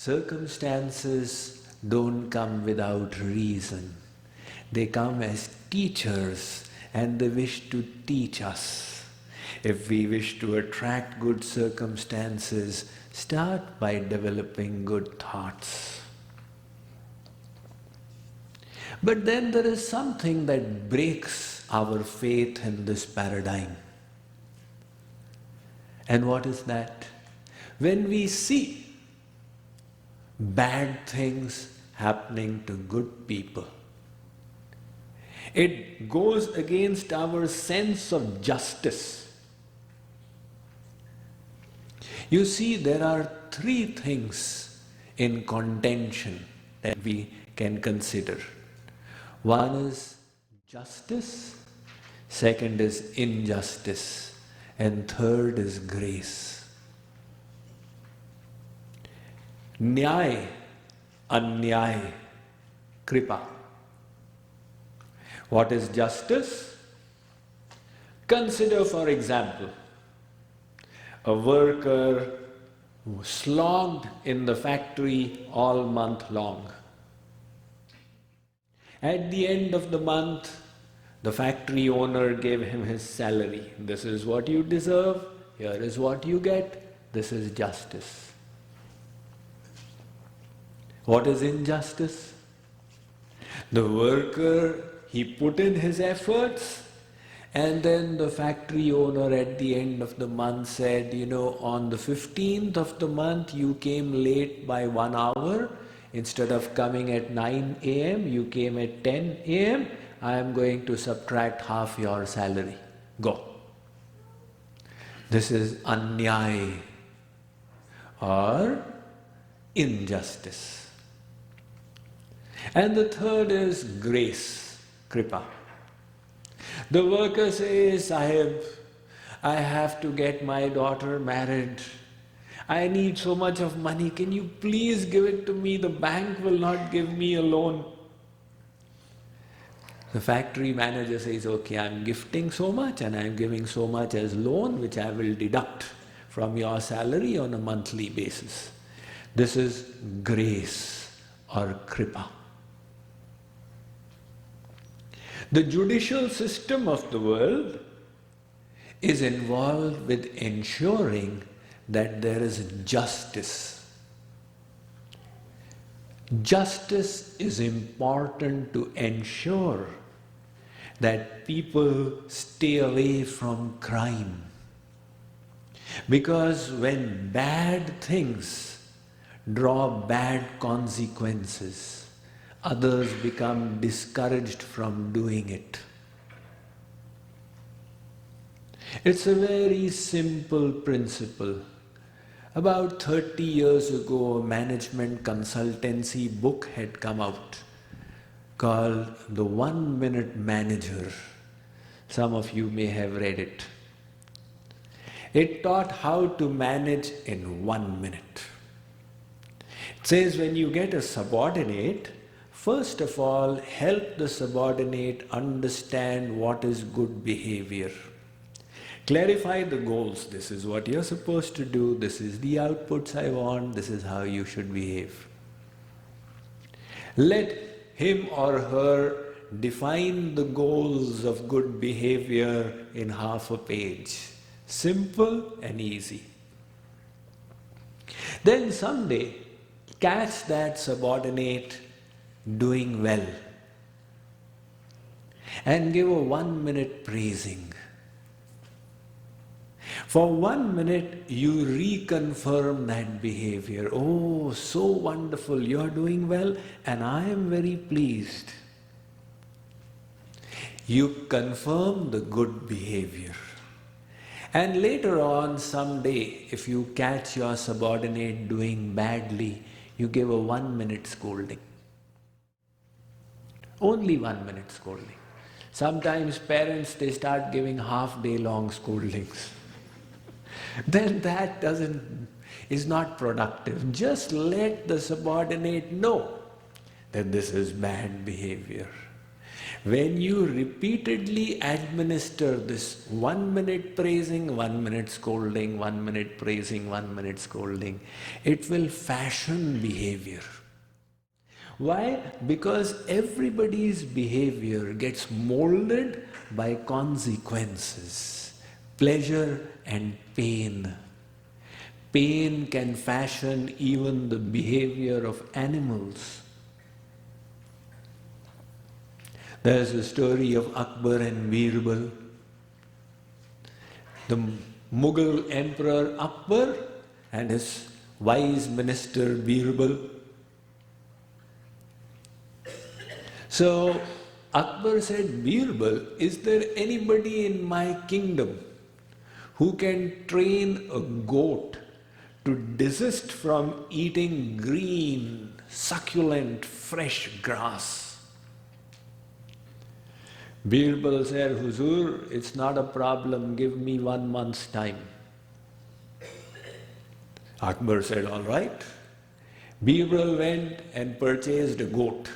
Circumstances don't come without reason. They come as teachers and they wish to teach us. If we wish to attract good circumstances, start by developing good thoughts. But then there is something that breaks our faith in this paradigm. And what is that? When we see bad things happening to good people, it goes against our sense of justice. You see, there are three things in contention that we can consider. One is justice, second is injustice, and third is grace. Nyay, anyay, kripa. What is justice? Consider, for example, a worker who slogged in the factory all month long. At the end of the month, the factory owner gave him his salary. This is what you deserve, here is what you get, this is justice. What is injustice? The worker, he put in his efforts, and then the factory owner at the end of the month said, you know, on the 15th of the month you came late by 1 hour. Instead of coming at 9 a.m., you came at 10 a.m. I am going to subtract half your salary. Go. This is anyay or injustice. And the third is grace, kripa. The worker says, Sahib, I have to get my daughter married. I need so much of money, can you please give it to me? The bank will not give me a loan. The factory manager says, okay, I'm gifting so much and I'm giving so much as loan, which I will deduct from your salary on a monthly basis. This is grace or kripa. The judicial system of the world is involved with ensuring that there is justice. Justice is important to ensure that people stay away from crime. Because when bad things draw bad consequences, others become discouraged from doing it. It's a very simple principle. About 30 years ago, a management consultancy book had come out called The 1 Minute Manager. Some of you may have read it. It taught how to manage in 1 minute. It says when you get a subordinate, first of all, help the subordinate understand what is good behavior. Clarify the goals. This is what you're supposed to do. This is the outputs I want. This is how you should behave. Let him or her define the goals of good behavior in half a page. Simple and easy. Then someday, catch that subordinate doing well and give a 1 minute praising. For 1 minute, you reconfirm that behavior. Oh, so wonderful, you're doing well, and I am very pleased. You confirm the good behavior. And later on, someday, if you catch your subordinate doing badly, you give a 1 minute scolding. Only 1 minute scolding. Sometimes parents, they start giving half-day long scoldings. Then that is not productive. Just let the subordinate know that this is bad behavior. When you repeatedly administer this 1 minute praising, 1 minute scolding, 1 minute praising, 1 minute scolding, it will fashion behavior. Why? Because everybody's behavior gets molded by consequences, pleasure and pain. Pain can fashion even the behavior of animals. There's a story of Akbar and Birbal. The Mughal Emperor Akbar and his wise minister Birbal. So Akbar said, Birbal, is there anybody in my kingdom who can train a goat to desist from eating green, succulent, fresh grass? Birbal said, Huzur, it's not a problem, give me 1 month's time. Akbar said, all right. Birbal went and purchased a goat.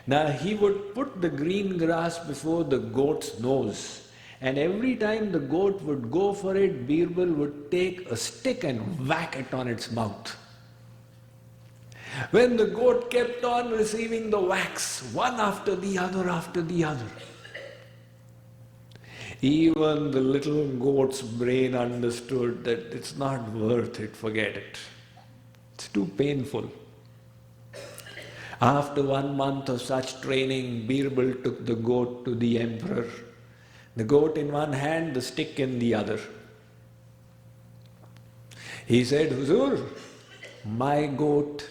Now he would put the green grass before the goat's nose, and every time the goat would go for it, Birbal would take a stick and whack it on its mouth. When the goat kept on receiving the whacks, one after the other, even the little goat's brain understood that it's not worth it, forget it. It's too painful. After 1 month of such training, Birbal took the goat to the emperor. The goat in one hand, the stick in the other. He said, Huzur, my goat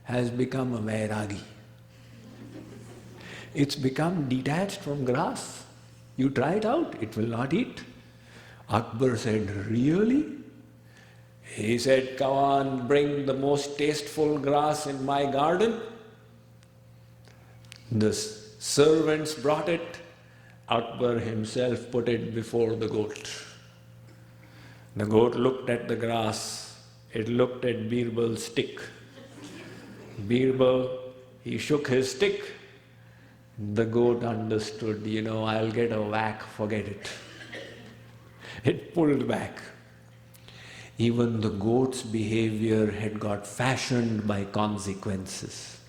has become a vairagi. It's become detached from grass. You try it out, it will not eat. Akbar said, really? He said, come on, bring the most tasteful grass in my garden. The servants brought it. Akbar himself put it before the goat. The goat looked at the grass. It looked at Birbal's stick. Birbal, he shook his stick. The goat understood, I'll get a whack, forget it. It pulled back. Even the goat's behavior had got fashioned by consequences.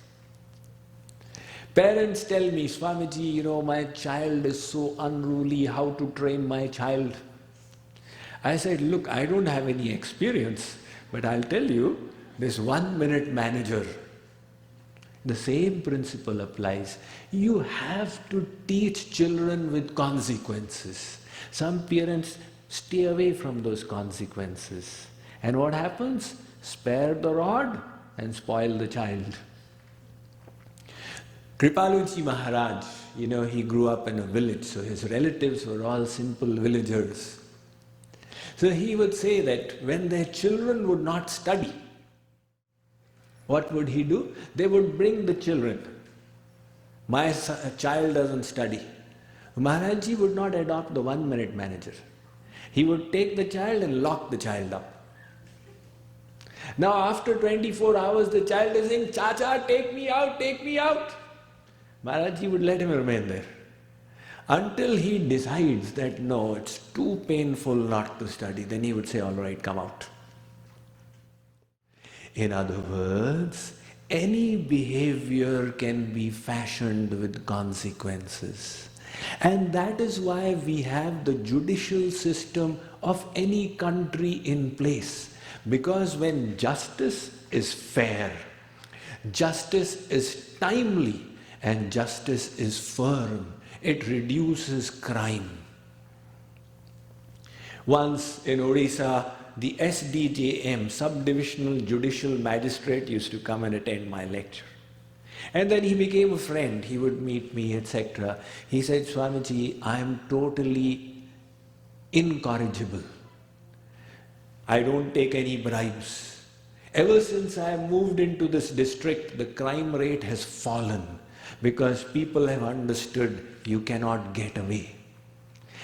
Parents tell me, Swamiji, my child is so unruly, how to train my child? I said, look, I don't have any experience, but I'll tell you, this 1 minute manager, the same principle applies. You have to teach children with consequences. Some parents stay away from those consequences. And what happens? Spare the rod and spoil the child. Kripaluji Maharaj, he grew up in a village, so his relatives were all simple villagers. So he would say that when their children would not study, what would he do? They would bring the children. My child doesn't study. Maharajji would not adopt the 1 minute manager. He would take the child and lock the child up. Now after 24 hours the child is saying, Chacha, take me out, take me out. Maharajji would let him remain there until he decides that no, it's too painful not to study. Then he would say, all right, come out. In other words, any behavior can be fashioned with consequences. And that is why we have the judicial system of any country in place. Because when justice is fair, justice is timely, and justice is firm, it reduces crime. Once in Odisha, the SDJM, Subdivisional Judicial Magistrate, used to come and attend my lecture. And then he became a friend. He would meet me, etc. He said, Swamiji, I am totally incorrigible. I don't take any bribes. Ever since I have moved into this district, the crime rate has fallen because people have understood you cannot get away.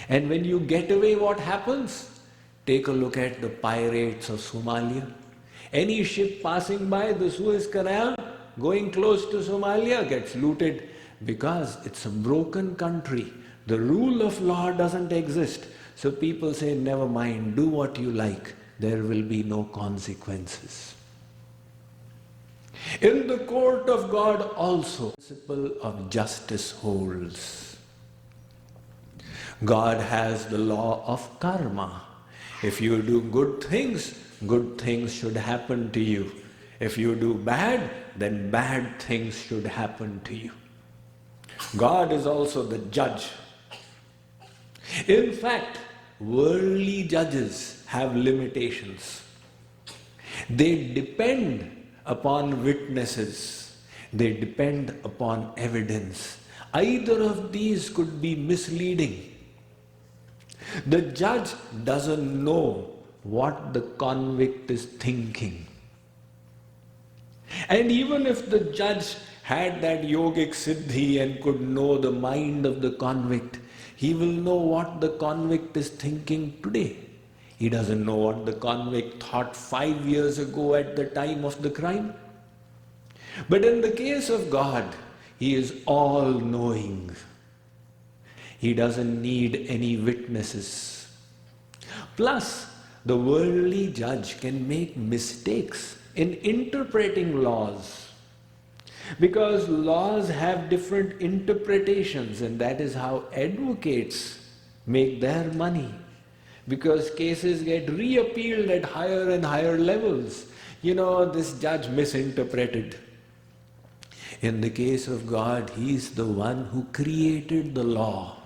And when you get away, what happens? Take a look at the pirates of Somalia. Any ship passing by the Suez Canal, going close to Somalia, gets looted. Because it's a broken country. The rule of law doesn't exist. So people say, never mind, do what you like. There will be no consequences. In the court of God also, the principle of justice holds. God has the law of karma. If you do good things should happen to you. If you do bad, then bad things should happen to you. God is also the judge. In fact, worldly judges have limitations. They depend upon witnesses. They depend upon evidence. Either of these could be misleading. The judge doesn't know what the convict is thinking. And even if the judge had that yogic siddhi and could know the mind of the convict, he will know what the convict is thinking today. He doesn't know what the convict thought 5 years ago at the time of the crime. But in the case of God, He is all-knowing. He doesn't need any witnesses. Plus, the worldly judge can make mistakes in interpreting laws. Because laws have different interpretations, and that is how advocates make their money. Because cases get reappealed at higher and higher levels. This judge misinterpreted. In the case of God, He is the one who created the law.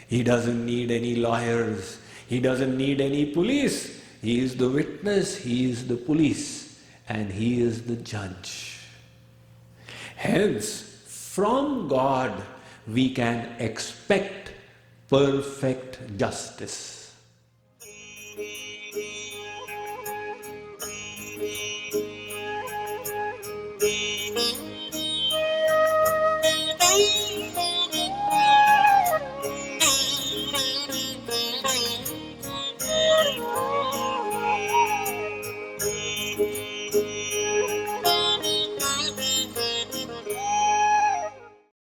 He doesn't need any lawyers. He doesn't need any police. He is the witness, He is the police, and He is the judge. Hence, from God, we can expect perfect justice. Thank you.